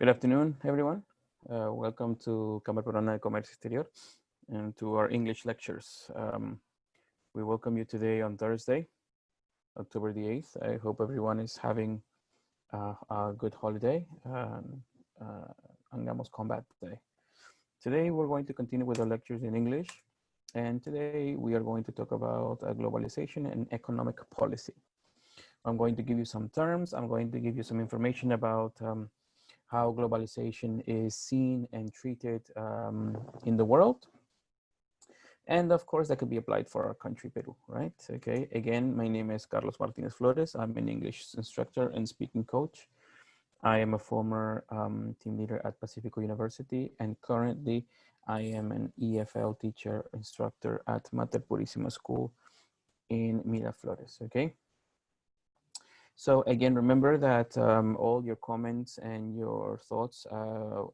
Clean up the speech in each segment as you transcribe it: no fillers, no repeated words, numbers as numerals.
Good afternoon, everyone. Welcome to Cámara Peruana de Comercio Exterior and to our English lectures. We welcome you today on Thursday, October the 8th. I hope everyone is having a good holiday. Angamos Combat Day. Today, we're going to continue with our lectures in English. And today, we are going to talk about globalization and economic policy. I'm going to give you some terms. I'm going to give you some information about how globalization is seen and treated in the world. And of course, that could be applied for our country, Peru, right? Okay, again, my name is Carlos Martinez Flores. I'm an English instructor and speaking coach. I am a former team leader at Pacifico University, and currently I am an EFL teacher instructor at Mater Purísima School in Miraflores, okay? So again, remember that all your comments and your thoughts,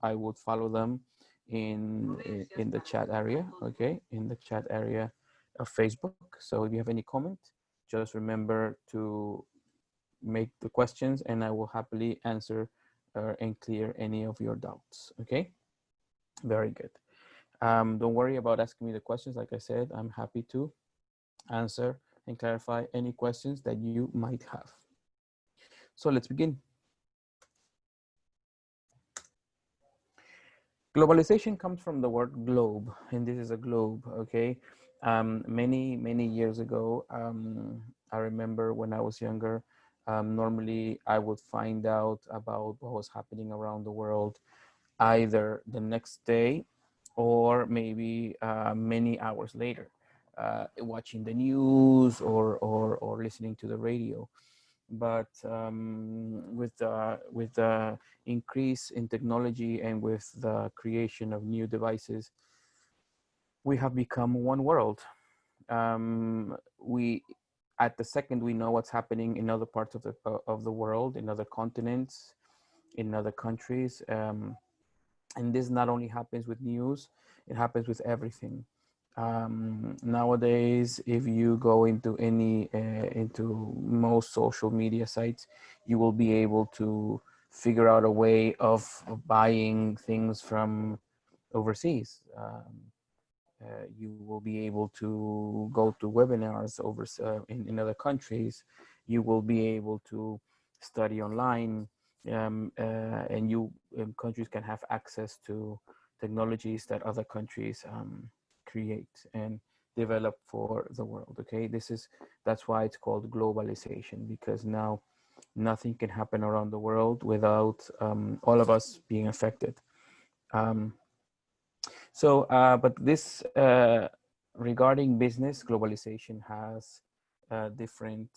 I would follow them in the chat area, okay? In the chat area of Facebook. So if you have any comment, just remember to make the questions and I will happily answer and clear any of your doubts, okay? Very good. Don't worry about asking me the questions. Like I said, I'm happy to answer and clarify any questions that you might have. So let's begin. Globalization comes from the word globe, and this is a globe, okay? Many years ago, I remember when I was younger, normally I would find out about what was happening around the world either the next day or maybe many hours later, watching the news or listening to the radio. But with the increase in technology and with the creation of new devices, we have become one world. We at the second we know what's happening in other parts of the world, in other continents, in other countries, and this not only happens with news, it happens with everything. Nowadays, if you go into into most social media sites, you will be able to figure out a way of buying things from overseas. You will be able to go to webinars in other countries. You will be able to study online, and countries can have access to technologies that other countries create and develop for the world. Okay, that's why it's called globalization, because now nothing can happen around the world without all of us being affected. But this regarding business, globalization has different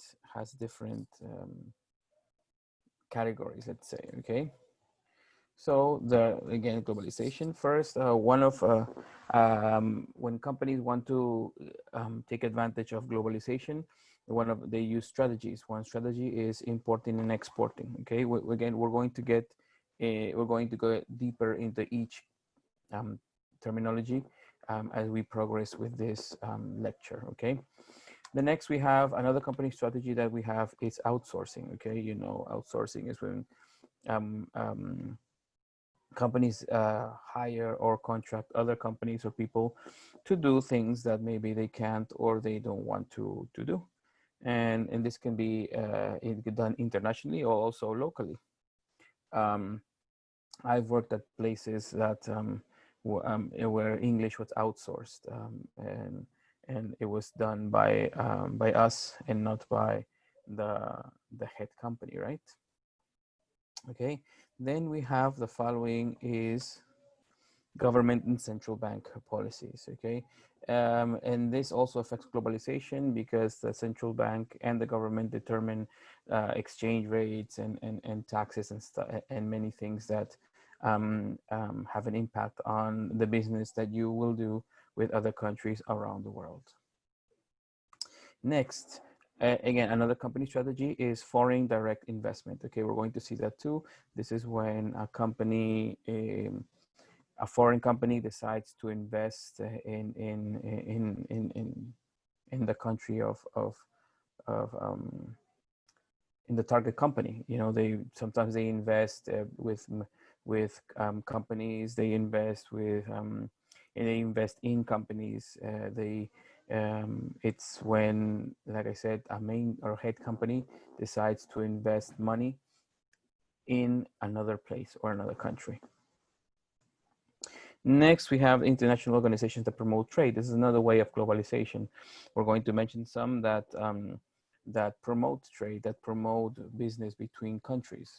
categories, let's say. Okay. So again, globalization first, when companies want to take advantage of globalization, they use strategies. One strategy is importing and exporting. Okay, again, we're going to go deeper into each terminology as we progress with this lecture. Okay. The next, we have another company strategy that we have is outsourcing. Okay, you know, outsourcing is when companies hire or contract other companies or people to do things that maybe they can't or they don't want to do. And this can be done internationally or also locally. I've worked at places that where English was outsourced, and it was done by us and not by the head company, right? Okay, then we have the following is government and central bank policies. Okay, and this also affects globalization because the central bank and the government determine exchange rates and taxes and many things that have an impact on the business that you will do with other countries around the world. Next, again, another company strategy is foreign direct investment. Okay, we're going to see that too. This is when a company, a foreign company decides to invest in the country in the target company. You know, sometimes they invest with with companies. They invest with and they invest in companies. It's when, like I said, a main or head company decides to invest money in another place or another country. Next, we have international organizations that promote trade. This is another way of globalization. We're going to mention some that that promote trade, that promote business between countries.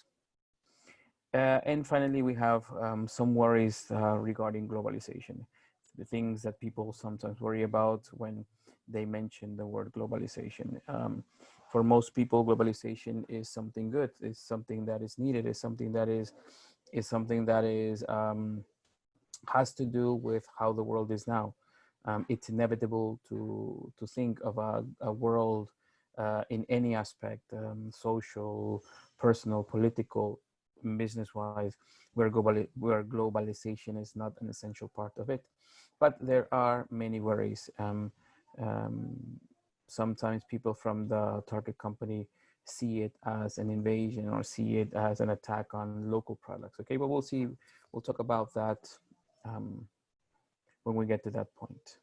And finally, we have some worries regarding globalization. The things that people sometimes worry about when they mention the word globalization. For most people, globalization is something good. It's something that is needed. It's something that is something that is has to do with how the world is now. It's inevitable to think of a world in any aspect, social, personal, political, business-wise, where globalization is not an essential part of it. But there are many worries. Sometimes people from the target company see it as an invasion or see it as an attack on local products. Okay, but we'll talk about that when we get to that point.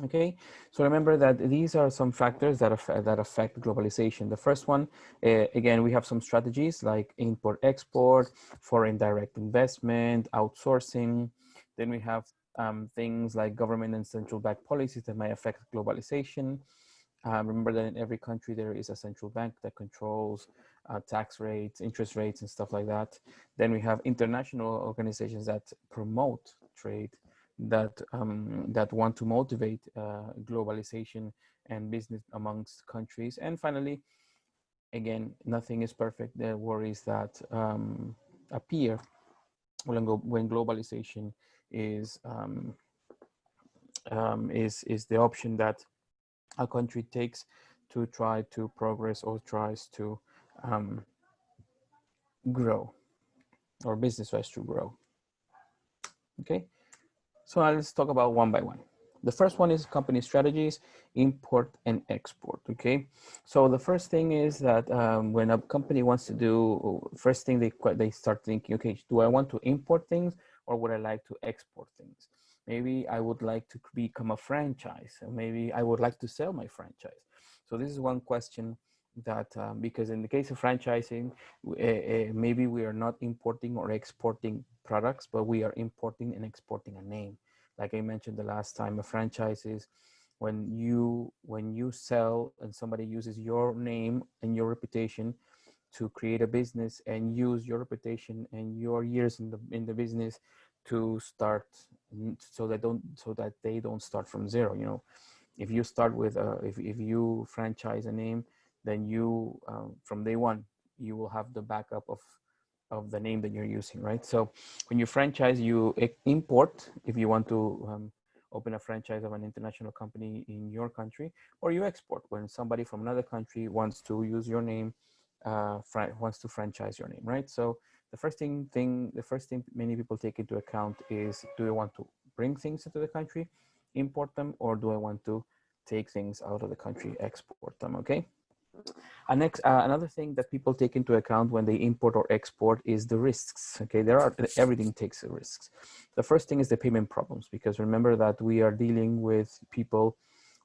Okay, so remember that these are some factors that affect globalization. The first one, again, we have some strategies like import-export, foreign direct investment, outsourcing. Then we have things like government and central bank policies that might affect globalization. Remember that in every country there is a central bank that controls tax rates, interest rates, and stuff like that. Then we have international organizations that promote trade, that that want to motivate globalization and business amongst countries. And finally, again, nothing is perfect. There are worries that appear when globalization is the option that a country takes to try to progress or tries to grow, or business tries to grow. Okay, so let's talk about one by one. The first one is company strategies, import and export. Okay, so the first thing is that when a company wants to do, first thing they start thinking, okay, do I want to import things or would I like to export things? Maybe I would like to become a franchise, or maybe I would like to sell my franchise. So this is one question that, because in the case of franchising, maybe we are not importing or exporting products, but we are importing and exporting a name. Like I mentioned the last time, a franchise is when you sell and somebody uses your name and your reputation to create a business and use your reputation and your years in the business to start, so that they don't start from zero. You know, if you start with if you franchise a name, then you from day one you will have the backup of the name that you're using, right? So when you franchise, you import if you want to open a franchise of an international company in your country, or you export when somebody from another country wants to use your name, wants to franchise your name, right? So the first thing many people take into account is, do I want to bring things into the country, import them, or do I want to take things out of the country, export them? Okay. Another thing that people take into account when they import or export is the risks. Okay, everything takes risks. The first thing is the payment problems, because remember that we are dealing with people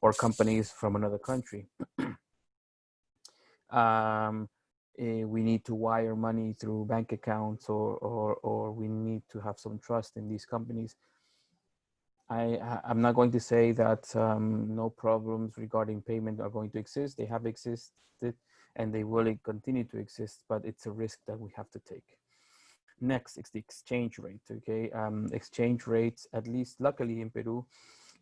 or companies from another country. We need to wire money through bank accounts, or we need to have some trust in these companies. I'm not going to say that no problems regarding payment are going to exist. They have existed and they will continue to exist, but it's a risk that we have to take. Next is the exchange rate. Okay, exchange rates, at least luckily in Peru,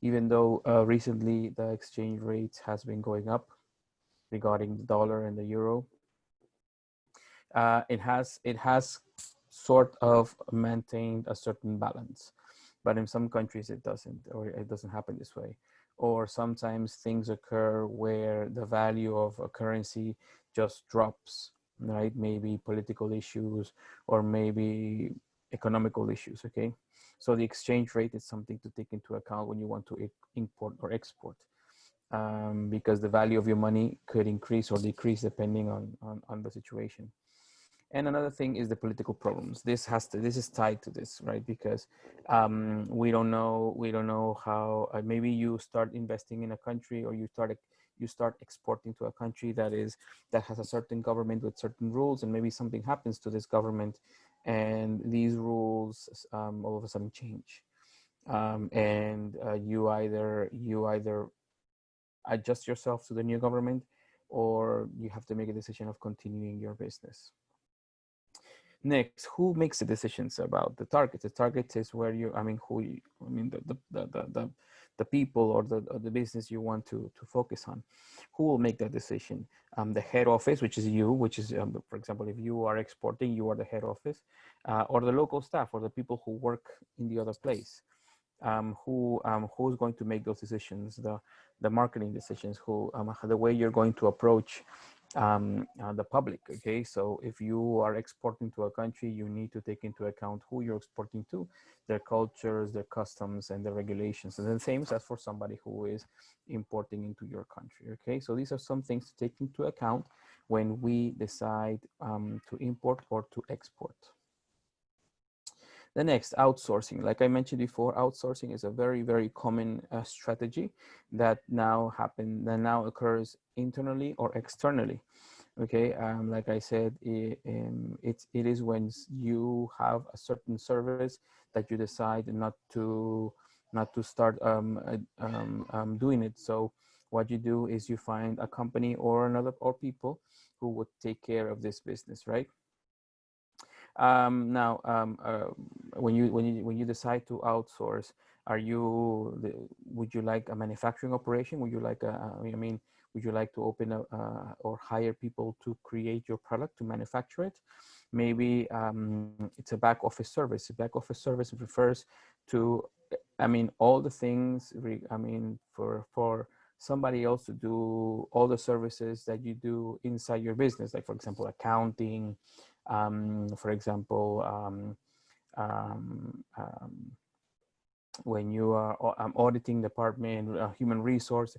even though recently the exchange rate has been going up regarding the dollar and the euro, it has sort of maintained a certain balance. But in some countries it doesn't, or it doesn't happen this way. Or sometimes things occur where the value of a currency just drops, right? Maybe political issues or maybe economical issues, okay? So the exchange rate is something to take into account when you want to import or export, because the value of your money could increase or decrease depending on the situation. And another thing is the political problems. This is tied to this, right? Because we don't know how. Maybe you start investing in a country, or you start exporting to a country that has a certain government with certain rules, and maybe something happens to this government, and these rules all of a sudden change, and you either adjust yourself to the new government, or you have to make a decision of continuing your business. Next, who makes the decisions about the targets? The target is where you, I mean, who, you, I mean, the people or the business you want to focus on. Who will make that decision? The head office, which is you, which is, for example, if you are exporting, you are the head office, or the local staff, or the people who work in the other place. Who's going to make those decisions? The marketing decisions. The way you're going to approach the public. Okay, so if you are exporting to a country, you need to take into account who you're exporting to, their cultures, their customs, and their regulations. And the same as for somebody who is importing into your country. Okay, so these are some things to take into account when we decide to import or to export. The next, outsourcing. Like I mentioned before, outsourcing is a very, very common strategy that now occurs internally or externally. Okay, like I said, it is when you have a certain service that you decide not to start doing it. So what you do is you find a company or people who would take care of this business, right? Now, when you decide to outsource, would you like a manufacturing operation? Would you like would you like to open or hire people to create your product, to manufacture it? Maybe it's a back office service. A back office service refers to, all the things. For somebody else to do all the services that you do inside your business, like for example, accounting. For example, when you are auditing department, human resource,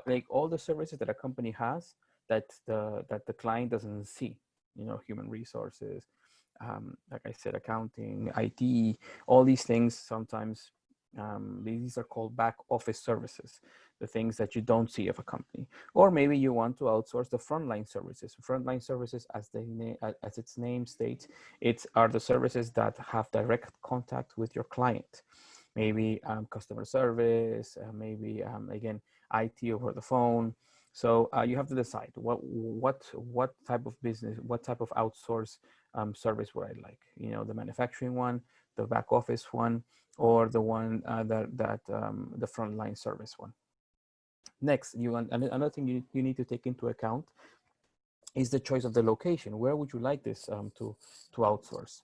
like all the services that a company has that the client doesn't see, human resources, like I said, accounting, IT, all these things. Sometimes these are called back office services, the things that you don't see of a company. Or maybe you want to outsource the frontline services. Frontline services, as its name states, are the services that have direct contact with your client. Maybe customer service, maybe again, IT over the phone. So you have to decide what type of business, what type of outsource service would I like? The manufacturing one, the back office one, or the one the frontline service one. Next, another thing you need to take into account is the choice of the location. Where would you like this to outsource?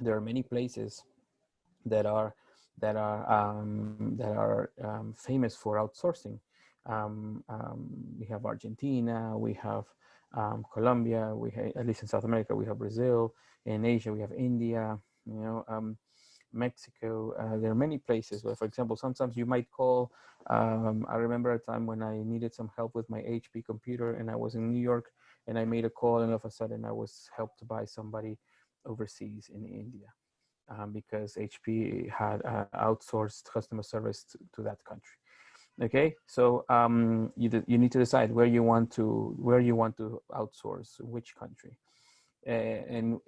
There are many places that are famous for outsourcing. We have Argentina, we have Colombia, at least in South America, we have Brazil. In Asia, we have India, Mexico. There are many places where, for example, sometimes you might call. I remember a time when I needed some help with my HP computer, and I was in New York, and I made a call, and all of a sudden I was helped by somebody overseas in India. Because HP had outsourced customer service to that country. Okay, so you need to decide where you want to outsource, which country, and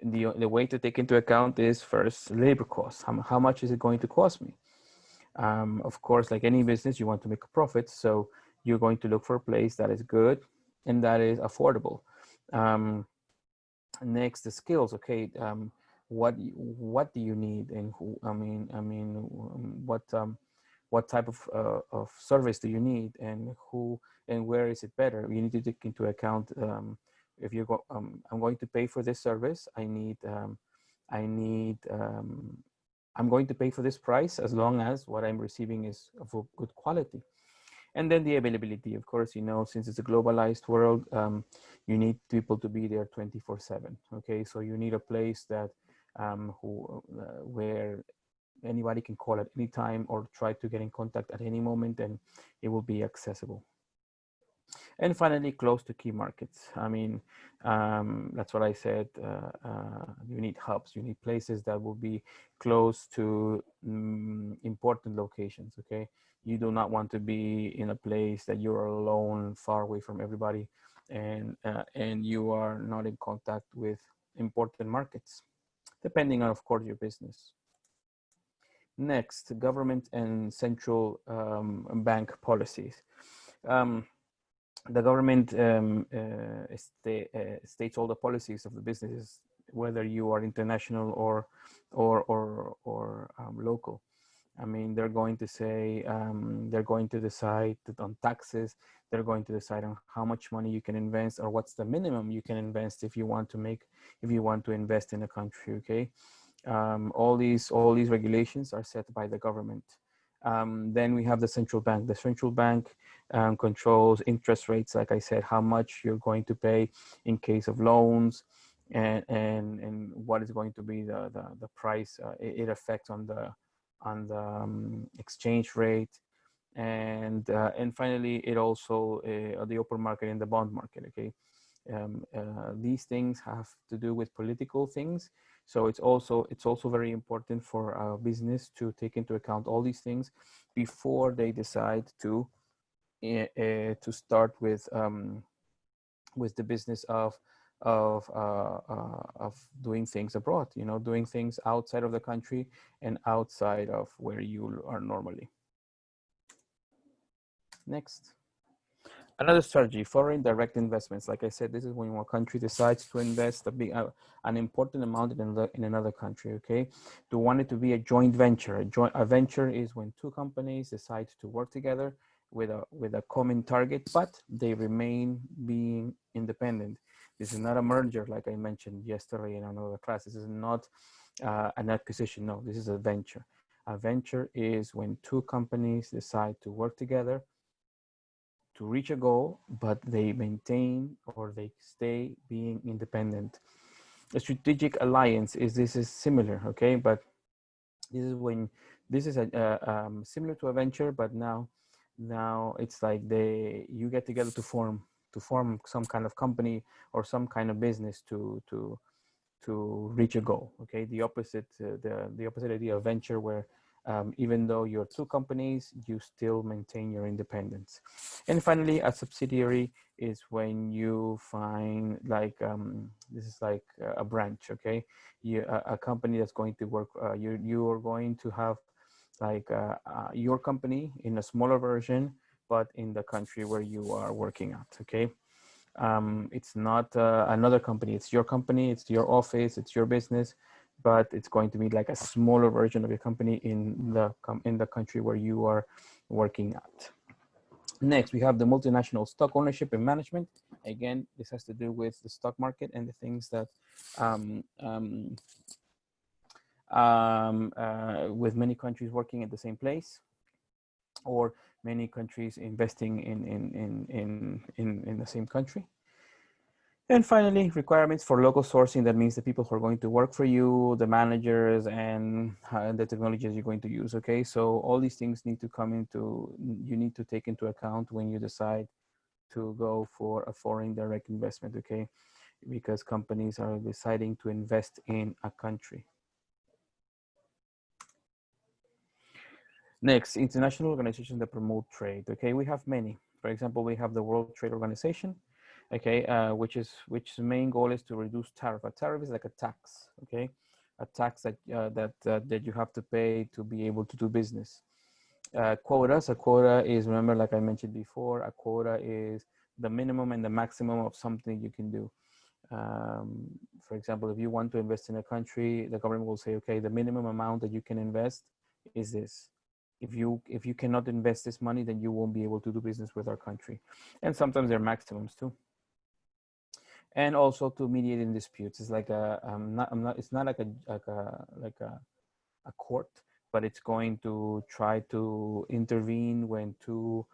the way to take into account is first labor costs. How much is it going to cost me? Of course, like any business, you want to make a profit, so you're going to look for a place that is good and that is affordable. Next, the skills. Okay. What do you need, and what type of service do you need, and who and where is it better? You need to take into account if you go. I'm going to pay for this service. I'm going to pay for this price as long as what I'm receiving is of good quality. And then the availability, of course, since it's a globalized world, you need people to be there 24/7. Okay, so you need a place that where anybody can call at any time or try to get in contact at any moment, and it will be accessible. And finally, close to key markets. I mean, that's what I said. You need hubs, you need places that will be close to important locations, okay? You do not want to be in a place that you're alone, far away from everybody, and you are not in contact with important markets, depending on, of course, your business. Next, government and central bank policies. The government states all the policies of the businesses, whether you are international or local. I mean, they're going to say, they're going to decide on taxes. They're going to decide on how much money you can invest, or what's the minimum you can invest if you want to invest in a country. Okay, all these regulations are set by the government. Then we have the central bank. The central bank controls interest rates, like I said, how much you're going to pay in case of loans, and what is going to be the price it affects on the exchange rate, and finally it also the open market and the bond market. Okay, these things have to do with political things, so it's also very important for a business to take into account all these things before they decide to start with the business of doing things abroad, you know, doing things outside of the country and outside of where you are normally. Next. Another strategy, foreign direct investments. Like I said, this is when one country decides to invest an important amount in another country, okay? To want it to be a joint venture. A venture is when two companies decide to work together with a common target, but they remain being independent. This is not a merger, like I mentioned yesterday in another class. This is not an acquisition. No, this is a venture. A venture is when two companies decide to work together to reach a goal, but they maintain or they stay being independent. A strategic alliance is similar, okay? But this is when this is similar to a venture, but now it's like you get together to form some kind of company or some kind of business to reach a goal. Okay, the opposite the opposite idea of venture, where even though you're two companies, you still maintain your independence. And finally, a subsidiary is when you find like this is like a branch. Okay, a company that's going to work. You are going to have like your company in a smaller version, but in the country where you are working at. Okay. It's not another company, it's your company, it's your office, it's your business, but it's going to be like a smaller version of your company in the country where you are working at. Next, we have the multinational stock ownership and management. Again, this has to do with the stock market and the things that with many countries working at the same place, or many countries investing in the same country. And finally, requirements for local sourcing. That means the people who are going to work for you, the managers, and the technologies you're going to use. Okay, so all these things need to come into, you need to take into account when you decide to go for a foreign direct investment. Okay, because companies are deciding to invest in a country. Next, international organizations that promote trade. Okay, we have many. For example, we have the World Trade Organization. Okay, which main goal is to reduce tariff. A tariff is like a tax. Okay, a tax that that you have to pay to be able to do business. Quotas. A quota is, remember, like I mentioned before, a quota is the minimum and the maximum of something you can do. For example, if you want to invest in a country, the government will say, okay, the minimum amount that you can invest is this. If you cannot invest this money, then you won't be able to do business with our country. And sometimes there are maximums too. And also to mediate in disputes. It's like it's not like a court, but it's going to try to intervene when two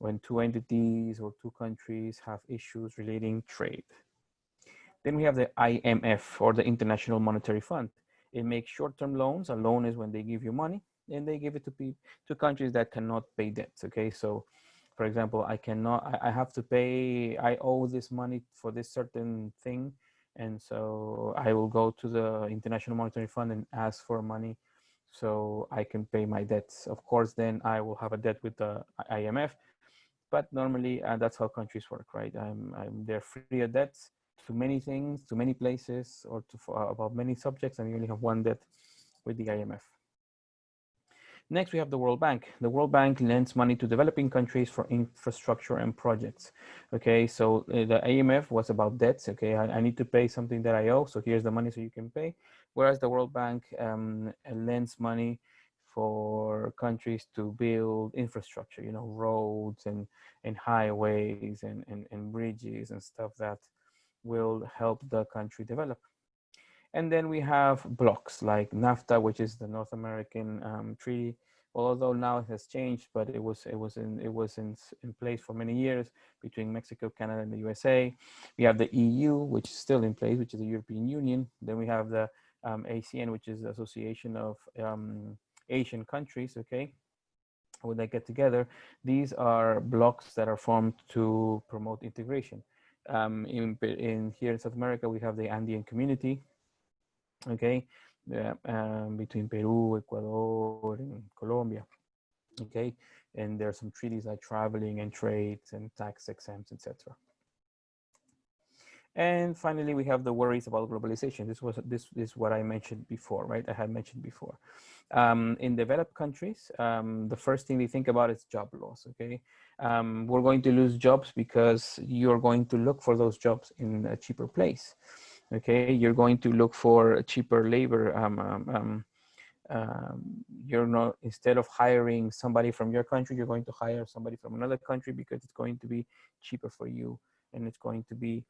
entities or two countries have issues relating trade. Then we have the IMF, or the International Monetary Fund. It makes short-term loans. A loan is when they give you money and they give it to countries that cannot pay debts. Okay, so For example, I have to pay, I owe this money for this certain thing. And so I will go to the International Monetary Fund and ask for money so I can pay my debts. Of course, then I will have a debt with the IMF, but normally that's how countries work, right? They're free of debts to many things, to many places, or about many subjects, and you only have one debt with the IMF. Next, we have the World Bank. The World Bank lends money to developing countries for infrastructure and projects. Okay, so the IMF was about debts. Okay, I need to pay something that I owe, so here's the money so you can pay. Whereas the World Bank lends money for countries to build infrastructure, you know, roads and highways and bridges and stuff that will help the country develop. And then we have blocks like NAFTA, which is the North American treaty. Well, although now it has changed, but it was in place for many years between Mexico, Canada, and the USA. We have the EU, which is still in place, which is the European Union. Then we have the ASEAN, which is the Association of Asian countries. Okay, when they get together, these are blocks that are formed to promote integration. In here in South America, we have the Andean Community. Okay, between Peru, Ecuador, and Colombia. Okay, and there are some treaties like traveling and trades and tax exempts, etc. And finally, we have the worries about globalization. This is what I mentioned before, right? I had mentioned before. In developed countries, the first thing they think about is job loss. Okay, we're going to lose jobs because you're going to look for those jobs in a cheaper place. Okay, you're going to look for cheaper labor. You're not, instead of hiring somebody from your country, you're going to hire somebody from another country because it's going to be cheaper for you and it's going to be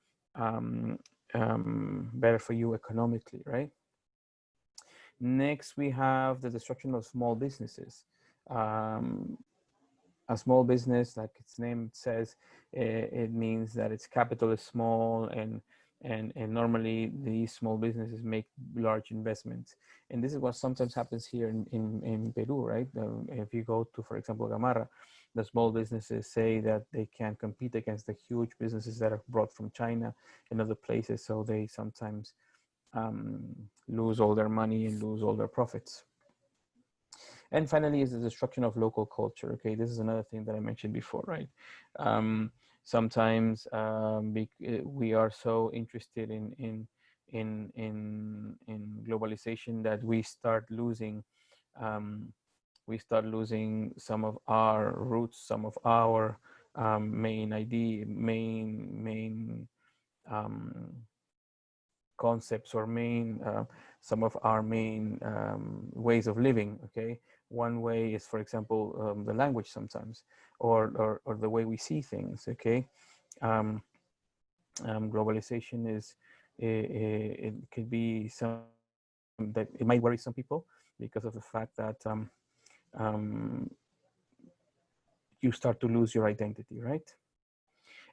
better for you economically, right? Next, we have the destruction of small businesses. A small business, like its name says, it means that its capital is small, and normally these small businesses make large investments. And this is what sometimes happens here in Peru, right? If you go to, for example, Gamarra, the small businesses say that they can't compete against the huge businesses that are brought from China and other places, so they sometimes lose all their money and lose all their profits. And finally is the destruction of local culture. Okay, this is another thing that I mentioned before, right? Sometimes we are so interested in globalization that we start losing some of our roots, some of our main concepts, or some of our main ways of living. Okay, one way is, for example, the language sometimes, or the way we see things. Okay, globalization is it could be some that it might worry some people because of the fact that you start to lose your identity, right?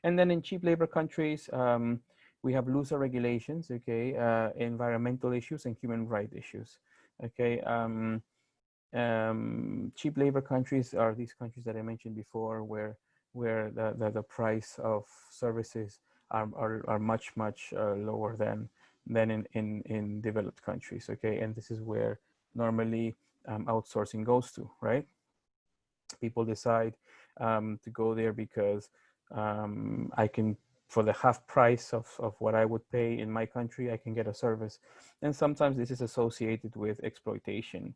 And then in cheap labor countries, we have looser regulations, okay, environmental issues and human rights issues, okay. Cheap labor countries are these countries that I mentioned before, where the price of services are much lower than in developed countries, okay. And this is where normally outsourcing goes to, right? People decide to go there because I can, for the half price of what I would pay in my country, I can get a service. And sometimes this is associated with exploitation.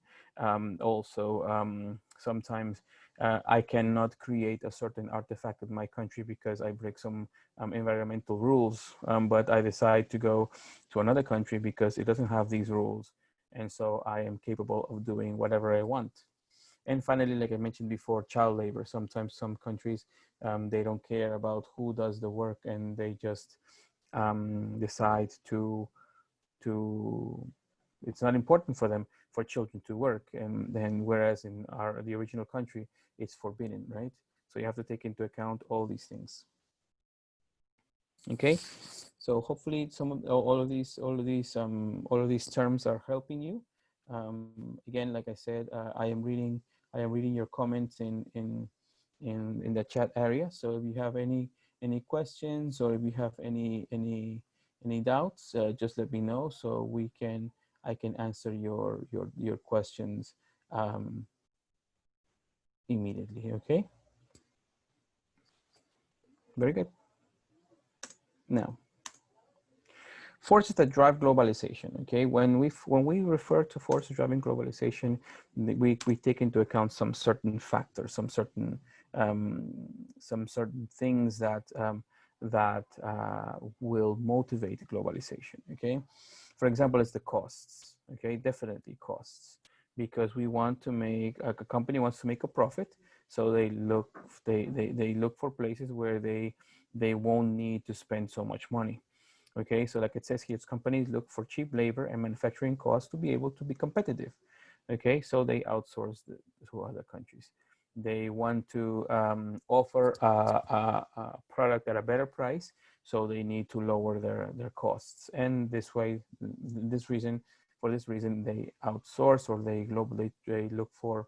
Sometimes I cannot create a certain artifact in my country because I break some environmental rules, but I decide to go to another country because it doesn't have these rules. And so I am capable of doing whatever I want. And finally, like I mentioned before, child labor. Sometimes some countries, they don't care about who does the work, and they just decide to, it's not important for them, for children to work. And then, whereas in the original country, it's forbidden, right? So you have to take into account all these things. Okay, so hopefully all of these terms are helping you. Again, like I said, I am reading your comments in the chat area. So if you have any questions, or if you have any doubts, just let me know, so I can answer your questions immediately. Okay, very good. Now, forces that drive globalization. Okay, when we refer to forces driving globalization, we take into account some certain factors, um, some certain things that will motivate globalization. Okay, for example, it's the costs. Okay, definitely costs, because we want to make a company wants to make a profit, so they look for places where they won't need to spend so much money. Okay, so like it says here, companies look for cheap labor and manufacturing costs to be able to be competitive. Okay, so they outsource to other countries. They want to offer a product at a better price, so they need to lower their costs. And this way, for this reason, they outsource, or they look for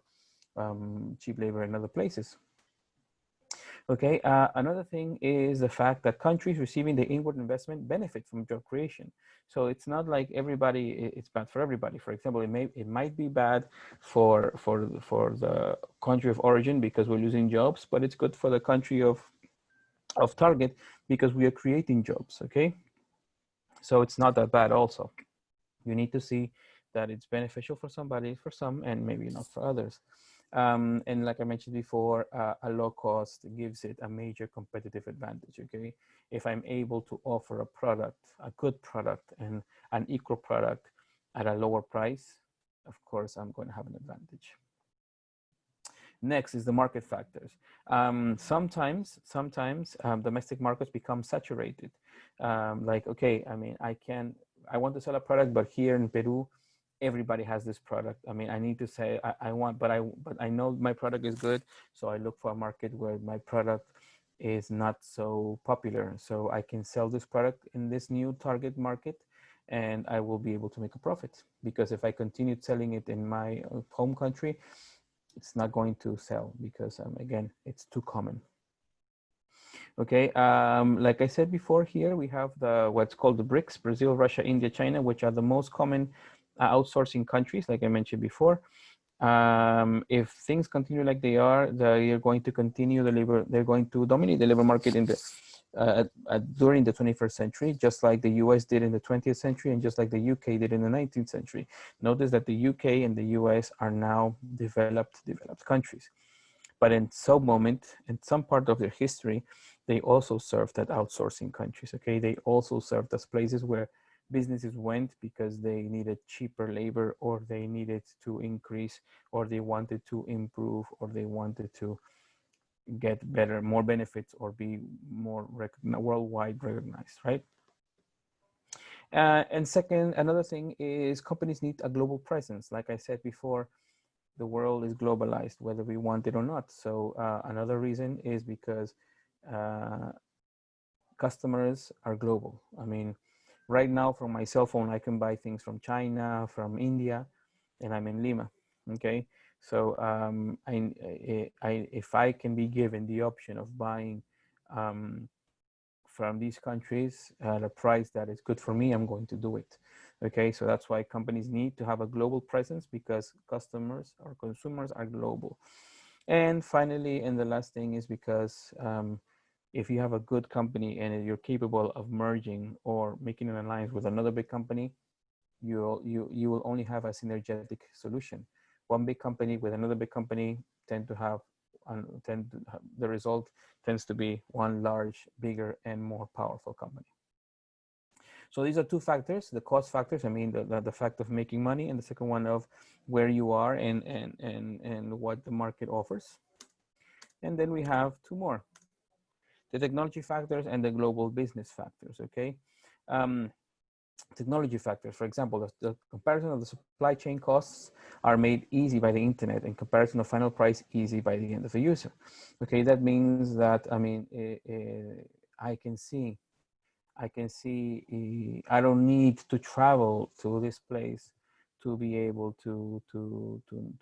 cheap labor in other places. Okay, another thing is the fact that countries receiving the inward investment benefit from job creation. So it's not like it's bad for everybody. For example, it might be bad for the country of origin because we're losing jobs, but it's good for the country of target because we are creating jobs. Okay, so it's not that bad. Also, you need to see that it's beneficial for some, and maybe not for others. And like I mentioned before, a low cost gives it a major competitive advantage. Okay, if I'm able to offer a good product, and an equal product at a lower price, of course, I'm going to have an advantage. Next is the market factors. Sometimes domestic markets become saturated. Like, okay, I mean, I want to sell a product, but here in Peru, everybody has this product. I mean, I need to say but I know my product is good, so I look for a market where my product is not so popular, so I can sell this product in this new target market, and I will be able to make a profit. Because if I continue selling it in my home country, it's not going to sell, because again, it's too common. Okay, like I said before, here we have what's called the BRICS: Brazil, Russia, India, China, which are the most common outsourcing countries, like I mentioned before. If things continue like they are, they're going to continue they're going to dominate the labor market during the 21st century, just like the US did in the 20th century, and just like the UK did in the 19th century. Notice that the UK and the US are now developed countries. But in some moment, in some part of their history, they also served as outsourcing countries. Okay, they also served as places where businesses went because they needed cheaper labor, or they needed to increase, or they wanted to improve, or they wanted to get more benefits, or be more worldwide recognized, right? And second, another thing is companies need a global presence. Like I said before, the world is globalized, whether we want it or not. So another reason is because customers are global. I mean, right now from my cell phone, I can buy things from China, from India, and I'm in Lima. Okay, so if I can be given the option of buying from these countries at a price that is good for me, I'm going to do it. Okay, so that's why companies need to have a global presence, because customers or consumers are global. And finally, and the last thing is because if you have a good company and you're capable of merging or making an alliance with another big company, you will only have a synergetic solution. One big company with another big company the result tends to be one large, bigger, and more powerful company. So these are two factors: the cost factors, I mean the fact of making money, and the second one of where you are and what the market offers. And then we have two more: the technology factors and the global business factors. Okay. Technology factors, for example, the comparison of the supply chain costs are made easy by the internet, and comparison of final price easy by the end of the user. Okay, that means that, I mean, I can see, I don't need to travel to this place to be able to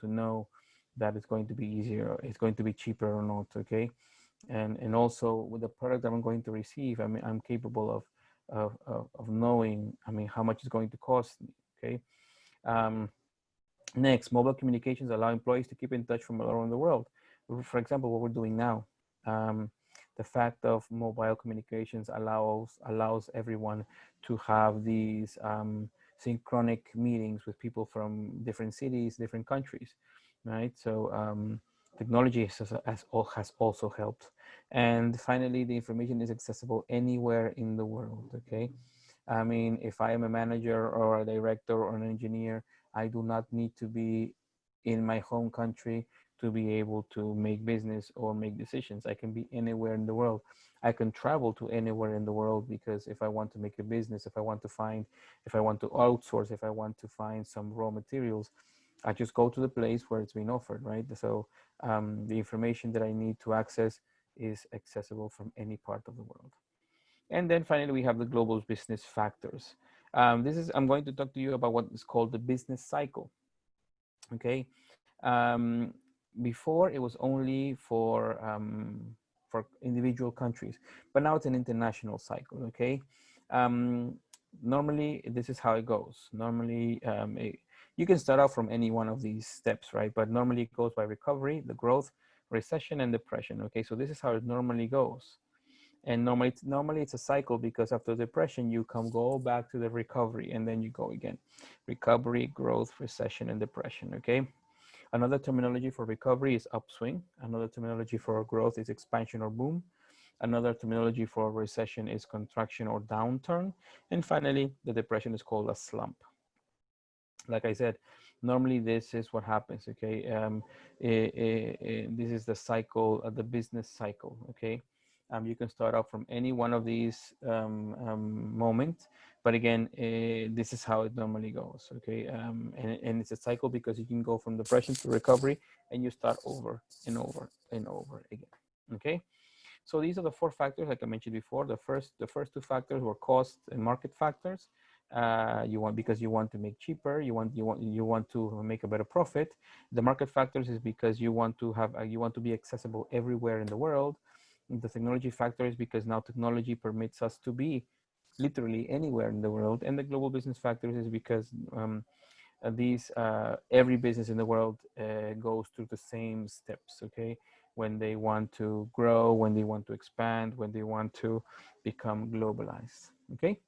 know that it's going to be easier, it's going to be cheaper or not, okay? And also with the product that I'm going to receive, I mean, I'm capable of knowing, I mean, how much it's going to cost me, okay? Next, mobile communications allow employees to keep in touch from all around the world. For example, what we're doing now, the fact of mobile communications allows everyone to have these synchronic meetings with people from different cities, different countries, right? So technology has also helped. And finally, the information is accessible anywhere in the world, okay? I mean, if I am a manager or a director or an engineer, I do not need to be in my home country to be able to make business or make decisions. I can be anywhere in the world. I can travel to anywhere in the world, because if I want to make a business, if I want to outsource, if I want to find some raw materials, I just go to the place where it's being offered, right? So the information that I need to access is accessible from any part of the world. And then finally, we have the global business factors. I'm going to talk to you about what is called the business cycle, okay? Before, it was only for individual countries, but now it's an international cycle, okay? Normally, this is how it goes. Normally, you can start out from any one of these steps, right? But normally it goes by recovery, the growth, recession, and depression, okay? So this is how it normally goes. And normally it's a cycle, because after depression, you go back to the recovery, and then you go again. Recovery, growth, recession, and depression, okay? Another terminology for recovery is upswing. Another terminology for growth is expansion or boom. Another terminology for recession is contraction or downturn. And finally, the depression is called a slump. Like I said, normally this is what happens, okay? This is the cycle, the business cycle, okay? You can start out from any one of these moments, but again, this is how it normally goes, okay? And it's a cycle because you can go from depression to recovery, and you start over and over and over again, okay? So these are the four factors, like I mentioned before. The first two factors were cost and market factors. Because you want to make cheaper, you want to make a better profit. The market factors is because you want to be accessible everywhere in the world. The technology factor is because now technology permits us to be literally anywhere in the world. And the global business factors is because every business in the world goes through the same steps, okay? When they want to grow, when they want to expand, when they want to become globalized, okay?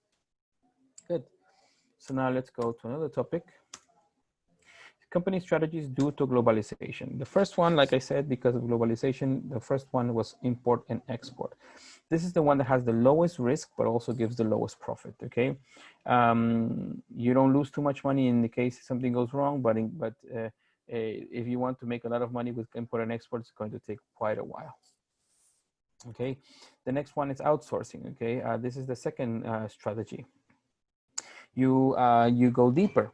Good. So now let's go to another topic. Company strategies due to globalization. The first one, like I said, because of globalization, the first one was import and export. This is the one that has the lowest risk, but also gives the lowest profit, okay? You don't lose too much money in the case something goes wrong, but if you want to make a lot of money with import and export, it's going to take quite a while. Okay, the next one is outsourcing, okay? This is the second strategy. You go deeper.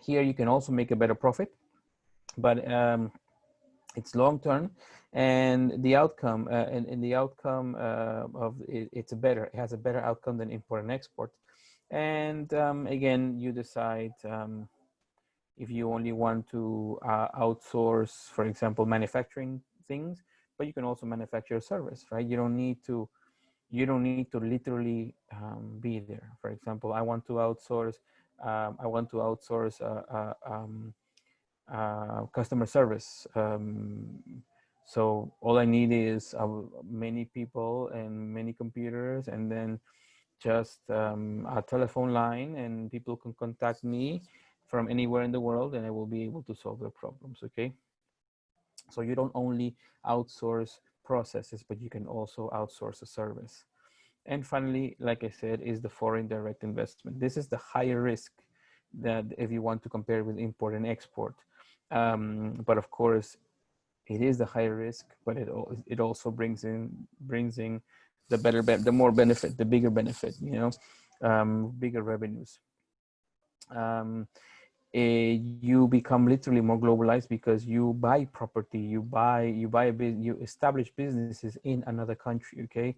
Here you can also make a better profit, but it's long term, and the outcome of it has a better outcome than import and export. And again, you decide if you only want to outsource, for example, manufacturing things, but you can also manufacture a service, right? You don't need to literally be there. For example, I want to outsource customer service. So all I need is many people and many computers, and then just a telephone line, and people can contact me from anywhere in the world, and I will be able to solve their problems, okay? So you don't only outsource processes, but you can also outsource a service. And finally, like I said, is the foreign direct investment. This is the higher risk that if you want to compare with import and export. But of course, it is the higher risk, but it also brings in the more benefit, the bigger benefit, you know, bigger revenues. You become literally more globalized because you buy property, you establish businesses in another country, okay?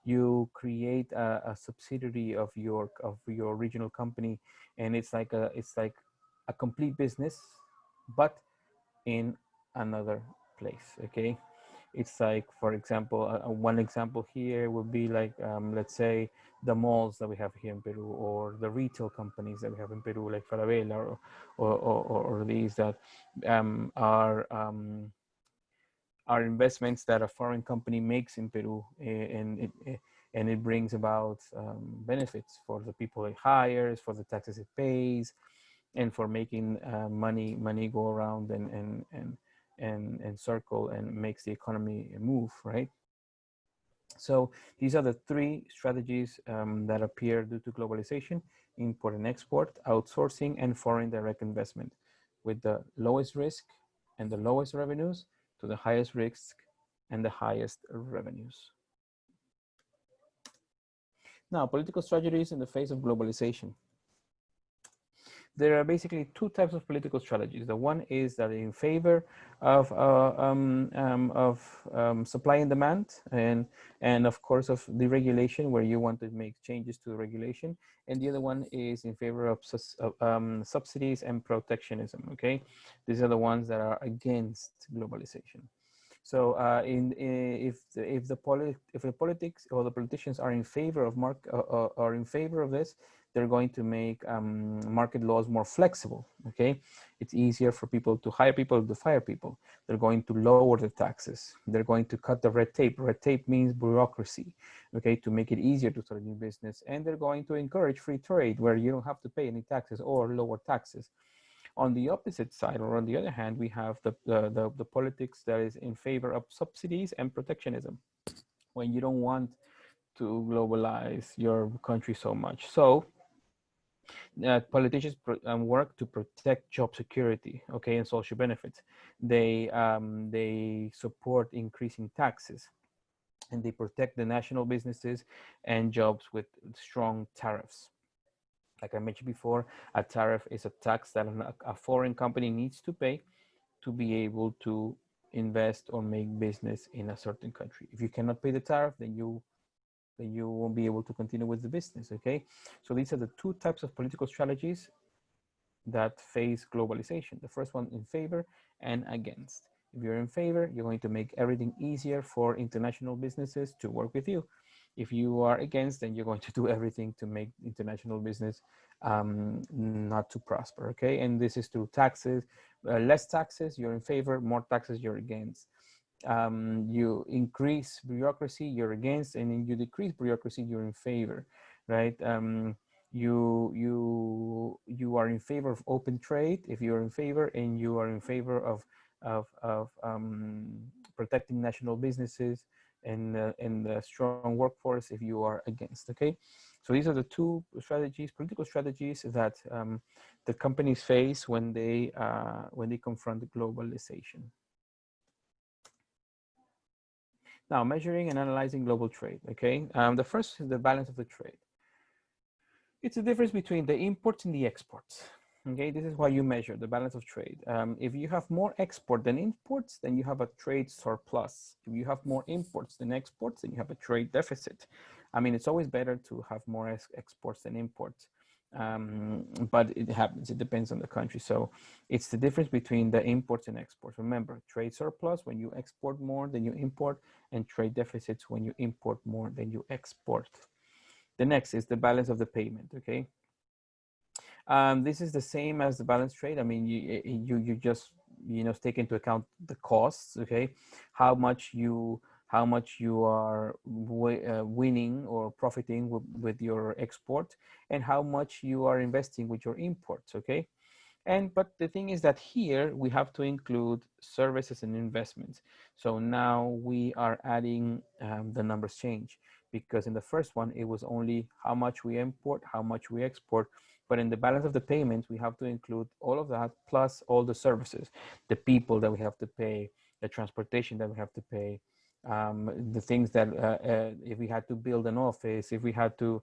You create a subsidiary of your original company, and it's like a complete business, but in another place, okay? It's like, for example, one example here would be like, let's say the malls that we have here in Peru, or the retail companies that we have in Peru, like Falabella, or these that are investments that a foreign company makes in Peru, and it brings about benefits for the people it hires, for the taxes it pays, and for making money go around and circle and makes the economy move, right? So these are the three strategies that appear due to globalization: import and export, outsourcing, and foreign direct investment, with the lowest risk and the lowest revenues to the highest risk and the highest revenues. Now, political strategies in the face of globalization. There are basically two types of political strategies. The one is that in favor of supply and demand, and of course of deregulation, where you want to make changes to the regulation. And the other one is in favor of subsidies and protectionism. Okay, these are the ones that are against globalization. So if the politics or the politicians are in favor of are in favor of this, they're going to make market laws more flexible. Okay, it's easier for people to hire people, to fire people. They're going to lower the taxes. They're going to cut the red tape. Red tape means bureaucracy. Okay, to make it easier to start a new business. And they're going to encourage free trade, where you don't have to pay any taxes or lower taxes. On the opposite side, or on the other hand, we have the politics that is in favor of subsidies and protectionism, when you don't want to globalize your country so much. So politicians work to protect job security, okay, and social benefits. They support increasing taxes, and they protect the national businesses and jobs with strong tariffs. Like I mentioned before, a tariff is a tax that a foreign company needs to pay to be able to invest or make business in a certain country. If you cannot pay the tariff, then you won't be able to continue with the business, okay? So these are the two types of political strategies that face globalization. The first one, in favor and against. If you're in favor, you're going to make everything easier for international businesses to work with you. If you are against, then you're going to do everything to make international business not to prosper, okay? And this is through taxes. Less taxes, you're in favor. More taxes, you're against. You increase bureaucracy, you're against, and then you decrease bureaucracy, you're in favor, right? You are in favor of open trade if you're in favor, and you are in favor of protecting national businesses and the strong workforce if you are against. Okay, so these are the two strategies, political strategies, that the companies face when they confront globalization. Now, measuring and analyzing global trade. Okay, the first is the balance of the trade. It's the difference between the imports and the exports. Okay, this is why you measure the balance of trade. If you have more export than imports, then you have a trade surplus. If you have more imports than exports, then you have a trade deficit. I mean, it's always better to have more exports than imports, but it happens. It depends on the country. So it's the difference between the imports and exports. Remember, trade surplus when you export more than you import, and trade deficits when you import more than you export. The next is the balance of the payment, okay? This is the same as the balance trade. I mean, you just, take into account the costs, okay? How much you are winning or profiting with your export, and how much you are investing with your imports, okay? But the thing is that here we have to include services and investments. So now we are adding, the numbers change, because in the first one, it was only how much we import, how much we export. But in the balance of the payments, we have to include all of that, plus all the services, the people that we have to pay, the transportation that we have to pay, the things that if we had to build an office, if we have to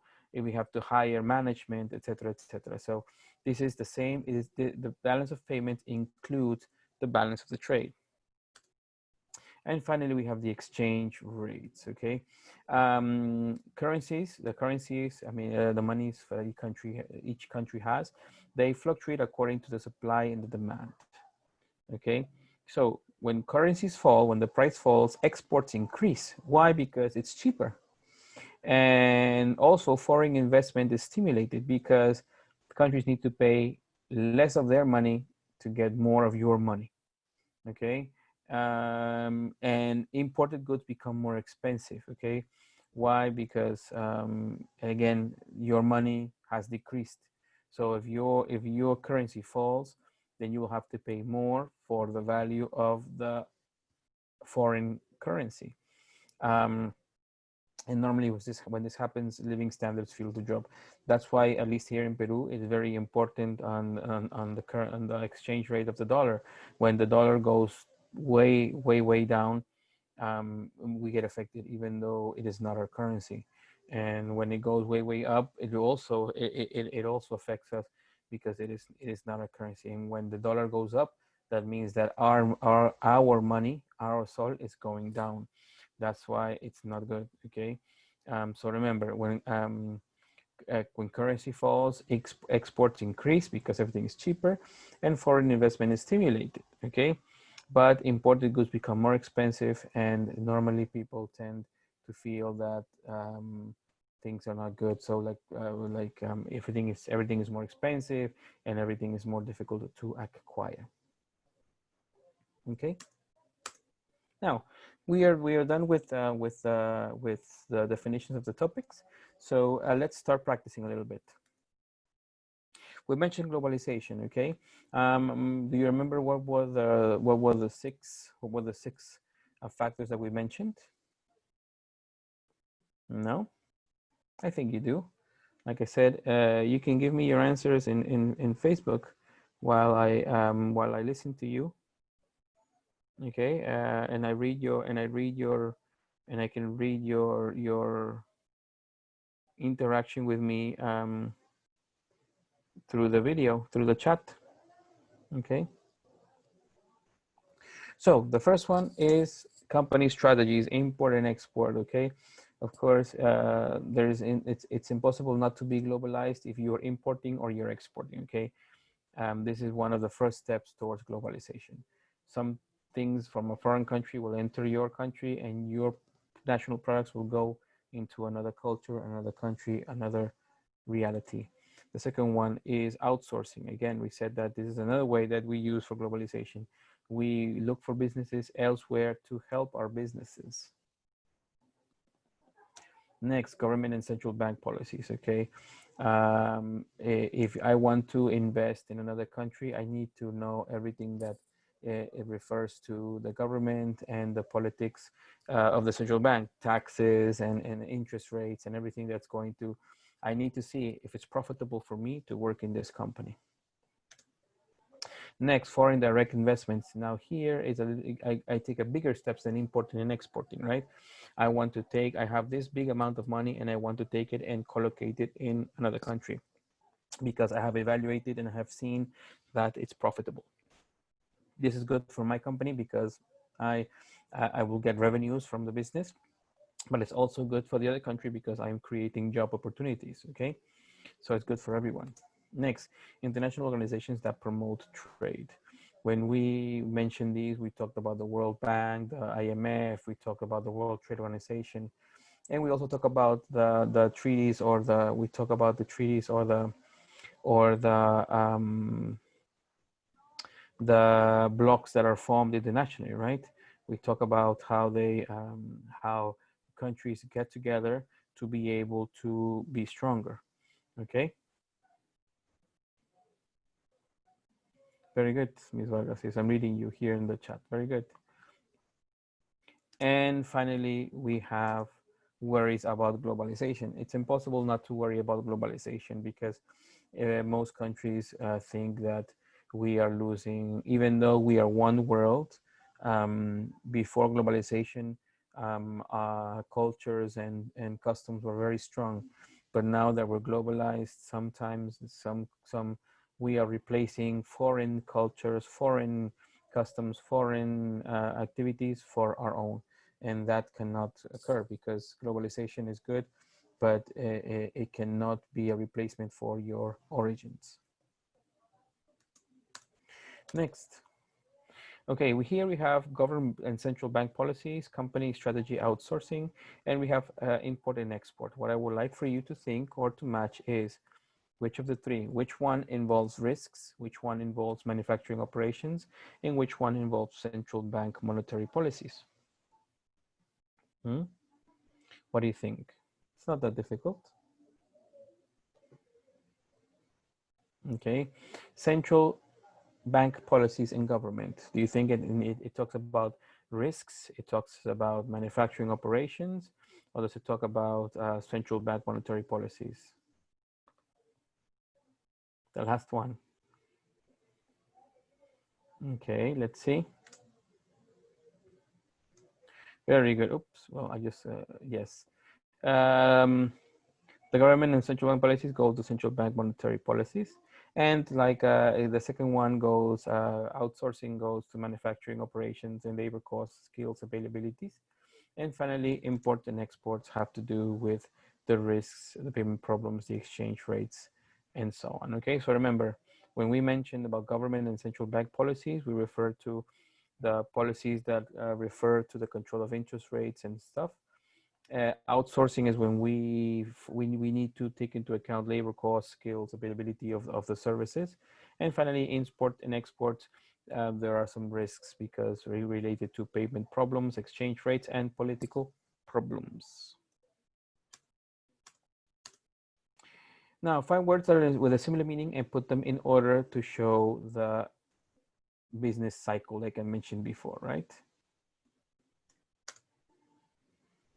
hire management, etc., etc. So this is the same. It is the balance of payments includes the balance of the trade. And finally, we have the exchange rates, okay? Currencies, I mean, the monies for each country has, they fluctuate according to the supply and the demand, okay? So when currencies fall, when the price falls, exports increase. Why? Because it's cheaper. And also foreign investment is stimulated because countries need to pay less of their money to get more of your money. Okay. And imported goods become more expensive. Okay. Why? Because again, your money has decreased. So if your currency falls, then you will have to pay more for the value of the foreign currency. And normally when this happens, living standards feel to drop. That's why, at least here in Peru, it's very important on the current, on the exchange rate of the dollar. When the dollar goes way down, we get affected, even though it is not our currency. And when it goes way up, it also affects us because it is not our currency. And when the dollar goes up, that means that our money, our sol, is going down. That's why it's not good. Okay. So remember, when currency falls, exports increase because everything is cheaper, and foreign investment is stimulated. Okay. But imported goods become more expensive, and normally people tend to feel that things are not good. So everything is more expensive, and everything is more difficult to acquire. Okay. Now we are done with the definitions of the topics. So let's start practicing a little bit. We mentioned globalization. Okay. Do you remember what were the six factors that we mentioned? No, I think you do. Like I said, you can give me your answers in Facebook while I listen to you. Okay, and I can read your interaction with me through the video, through the chat. Okay. So the first one is company strategies, import and export. Okay. Of course, it's impossible not to be globalized if you're importing or you're exporting. Okay. This is one of the first steps towards globalization. Some things from a foreign country will enter your country, and your national products will go into another culture, another country, another reality. The second one is outsourcing. Again, we said that this is another way that we use for globalization. We look for businesses elsewhere to help our businesses. Next, government and central bank policies. Okay. If I want to invest in another country, I need to know everything that it refers to the government and the politics of the central bank, taxes and interest rates and everything that's going to, I need to see if it's profitable for me to work in this company. Next, foreign direct investments. Now here is I take a bigger steps than importing and exporting, right? I have this big amount of money, and I want to take it and collocate it in another country because I have evaluated and I have seen that it's profitable. This is good for my company because I will get revenues from the business, but it's also good for the other country because I'm creating job opportunities. Okay, so it's good for everyone. Next, international organizations that promote trade. When we mentioned these, we talked about the World Bank, the IMF, we talked about the World Trade Organization, and we also talk about the treaties or the blocks that are formed internationally, right? We talk about how countries get together to be able to be stronger. Okay. Very good, Ms. Vargas. Yes, I'm reading you here in the chat. Very good. And finally, we have worries about globalization. It's impossible not to worry about globalization because most countries think that we are losing, even though we are one world. Before globalization, cultures and customs were very strong. But now that we're globalized, sometimes we are replacing foreign cultures, foreign customs, foreign activities for our own. And that cannot occur because globalization is good, but it cannot be a replacement for your origins. Next, Okay, here we have government and central bank policies, company strategy outsourcing, and we have import and export. What I would like for you to think or to match is which of the three, which one involves risks, which one involves manufacturing operations, and which one involves central bank monetary policies. Hmm? What do you think? It's not that difficult. Okay, central bank policies in government. Do you think it talks about risks? It talks about manufacturing operations, or does it talk about central bank monetary policies? The last one. Okay, let's see. Very good. Oops. Well, I just yes. The government and central bank policies go to central bank monetary policies. And like the second one goes, outsourcing goes to manufacturing operations and labor costs, skills, availabilities. And finally, import and exports have to do with the risks, the payment problems, the exchange rates, and so on. Okay, so remember, when we mentioned about government and central bank policies, we refer to the policies that refer to the control of interest rates and stuff. Outsourcing is when we need to take into account labor costs, skills, availability of the services. And finally, import and export, there are some risks because related to payment problems, exchange rates, and political problems. Now, find words that are with a similar meaning and put them in order to show the business cycle, like I mentioned before, right?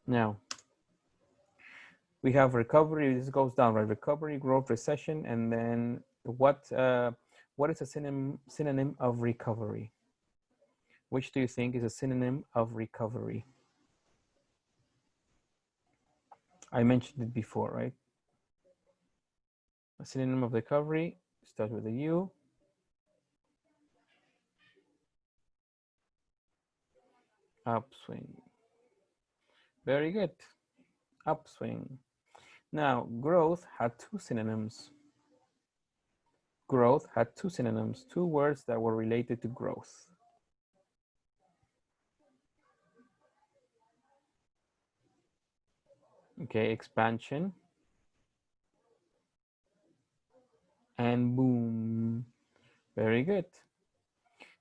Now, we have recovery. This goes down, right? Recovery, growth, recession, and then what is a synonym of recovery? Which do you think is a synonym of recovery? I mentioned it before, right? A synonym of recovery starts with a U. Upswing. Very good. Upswing. Now, growth had two synonyms. Growth had two synonyms, two words that were related to growth. Okay, expansion and boom. Very good.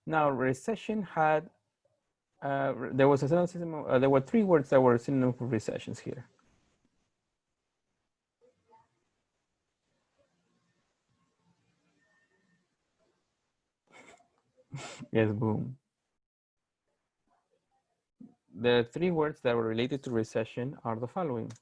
Now, recession had, there was a synonym, there were three words that were synonym for recessions here. Yes, boom. The three words that were related to recession are the following.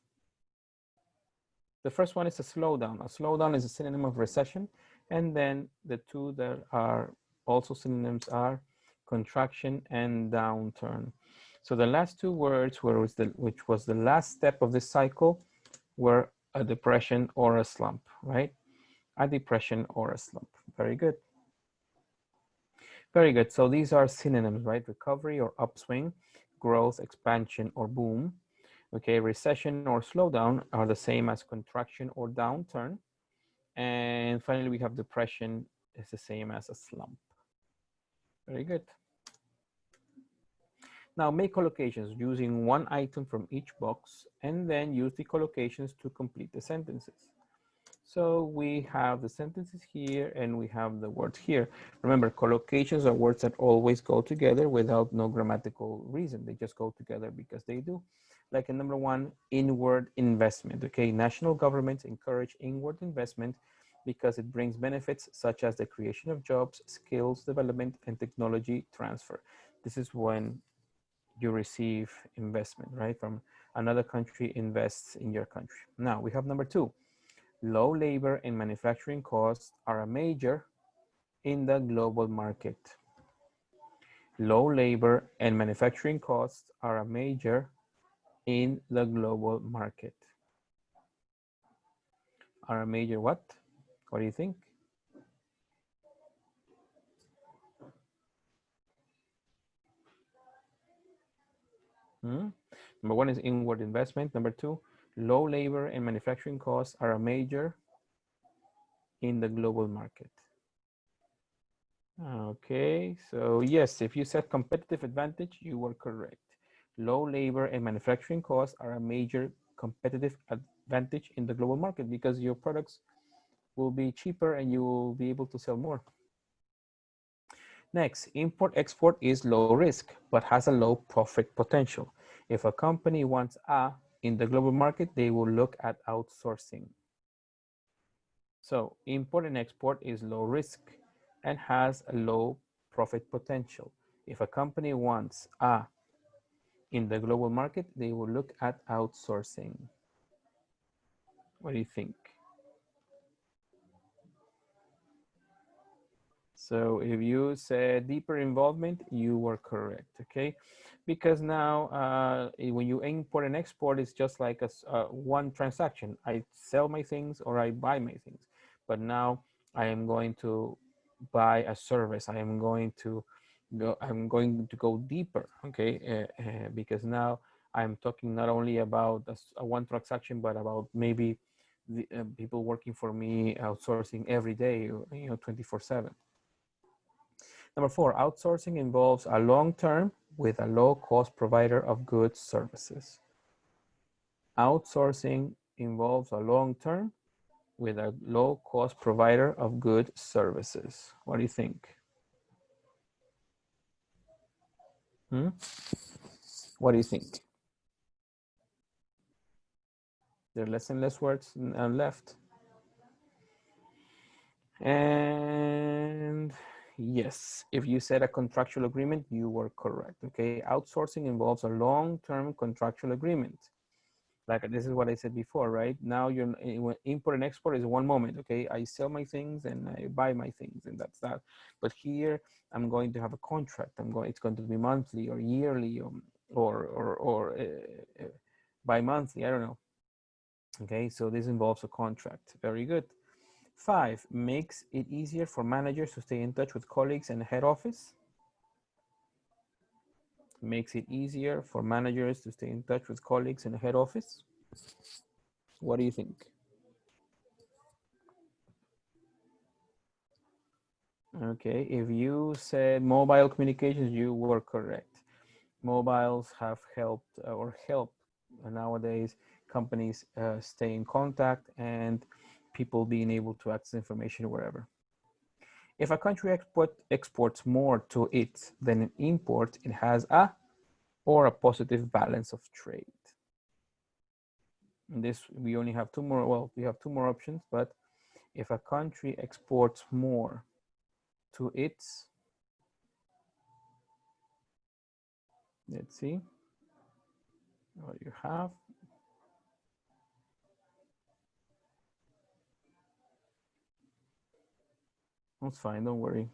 The first one is a slowdown. A slowdown is a synonym of recession. And then the two that are also synonyms are contraction and downturn. So the last two words, which was the last step of this cycle, were a depression or a slump, right? A depression or a slump. Very good. Very good. So these are synonyms, right? Recovery or upswing, growth, expansion, or boom. Okay, recession or slowdown are the same as contraction or downturn. And finally, we have depression is the same as a slump. Very good. Now make collocations using one item from each box and then use the collocations to complete the sentences. So we have the sentences here and we have the words here. Remember, collocations are words that always go together without no grammatical reason. They just go together because they do. Like in number one, inward investment. Okay, national governments encourage inward investment because it brings benefits such as the creation of jobs, skills development, and technology transfer. This is when you receive investment, right? From another country invests in your country. Now we have number two. Low labor and manufacturing costs are a major in the global market. Low labor and manufacturing costs are a major in the global market. Are a major what? What do you think? Number one is inward investment. Number two, low labor and manufacturing costs are a major in the global market. Okay, so yes, if you said competitive advantage, you were correct. Low labor and manufacturing costs are a major competitive advantage in the global market because your products will be cheaper and you will be able to sell more. Next, import-export is low risk, but has a low profit potential. If a company wants A in the global market, they will look at outsourcing. So import and export is low risk and has a low profit potential. If a company wants A in the global market, they will look at outsourcing. What do you think? So if you said deeper involvement, you were correct, okay? Because now when you import and export, it's just like one transaction. I sell my things or I buy my things. But now I am going to buy a service. I'm going to go deeper, okay? Because now I'm talking not only about a one transaction, but about maybe the, people working for me outsourcing every day, 24/7. Number 4, outsourcing involves a long-term with a low-cost provider of goods services. Outsourcing involves a long-term with a low-cost provider of good services. What do you think? Hmm? What do you think? There are less and less words left. And yes, if you said a contractual agreement, you were correct. Okay, outsourcing involves a long-term contractual agreement. Like this is what I said before, right? Now you're import and export is one moment. Okay, I sell my things and I buy my things, and that's that. But here I'm going to have a contract. It's going to be monthly or yearly or bi-monthly. I don't know. Okay, so this involves a contract. Very good. 5, makes it easier for managers to stay in touch with colleagues and head office. Makes it easier for managers to stay in touch with colleagues in the head office. What do you think? Okay, if you said mobile communications, you were correct. Mobiles have helped or help nowadays companies stay in contact and people being able to access information wherever. If a country exports more to it than it imports, it has a or a positive balance of trade. In this, we only have two more, well, we have two more options, but if a country exports more to its, let's see what you have. That's fine, don't worry.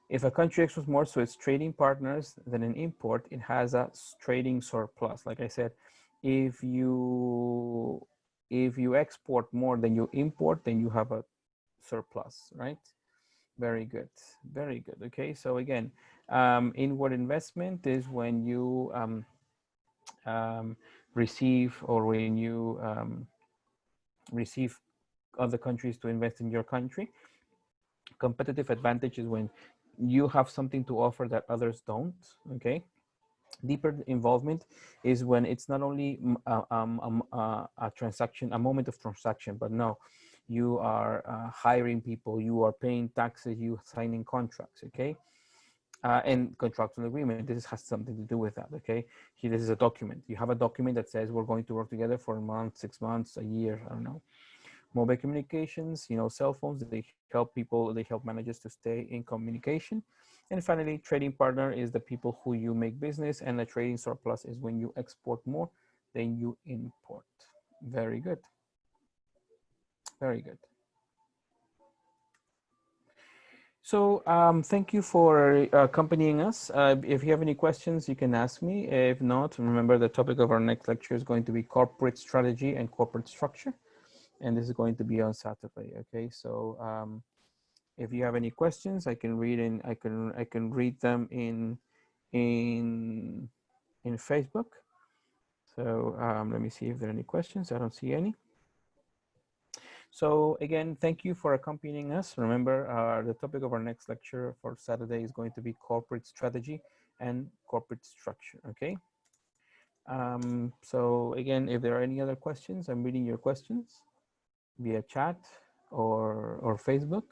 If a country exports more to its trading partners than an import, it has a trading surplus. Like I said, if you export more than you import, then you have a surplus, right? Very good, very good. Okay, so again, inward investment is when you receive or when you receive other countries to invest in your country. Competitive advantage is when you have something to offer that others don't, okay? Deeper involvement is when it's not only a transaction, a moment of transaction, but no, you are hiring people, you are paying taxes, you signing contracts, okay? And contractual agreement, this has something to do with that, okay? Here, this is a document. You have a document that says we're going to work together for a month, 6 months, a year, I don't know. Mobile communications, cell phones, they help people, they help managers to stay in communication. And finally, trading partner is the people who you make business, and a trading surplus is when you export more than you import. Very good. Very good. So thank you for accompanying us. If you have any questions, you can ask me. If not, remember the topic of our next lecture is going to be corporate strategy and corporate structure. And this is going to be on Saturday. Okay, so if you have any questions, I can read in. I can read them in Facebook. So let me see if there are any questions. I don't see any. So again, thank you for accompanying us. Remember, the topic of our next lecture for Saturday is going to be corporate strategy and corporate structure, okay? So again, if there are any other questions, I'm reading your questions via chat or Facebook.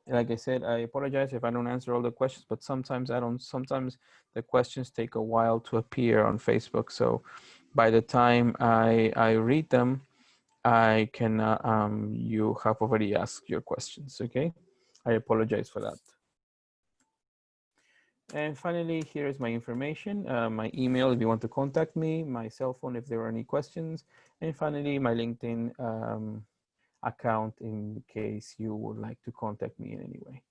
Like I said, I apologize if I don't answer all the questions, but sometimes I don't, sometimes the questions take a while to appear on Facebook. So by the time I read them, I can, you have already asked your questions, okay? I apologize for that. And finally, here is my information, my email if you want to contact me, my cell phone if there are any questions, and finally my LinkedIn account in case you would like to contact me in any way.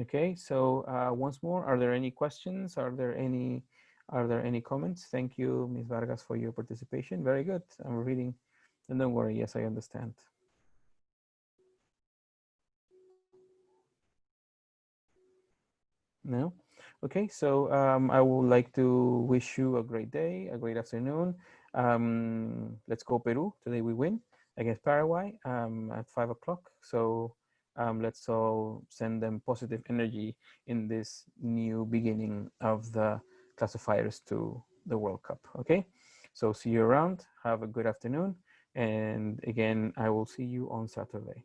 Okay, so once more, are there any questions? Are there any comments? Thank you, Ms. Vargas, for your participation. Very good. I'm reading, and don't worry. Yes, I understand. No? Okay, so I would like to wish you a great day, a great afternoon. Let's go Peru. Today we win against Paraguay at 5 o'clock. So let's all send them positive energy in this new beginning of the classifiers to the World Cup. Okay, so see you around. Have a good afternoon. And again, I will see you on Saturday.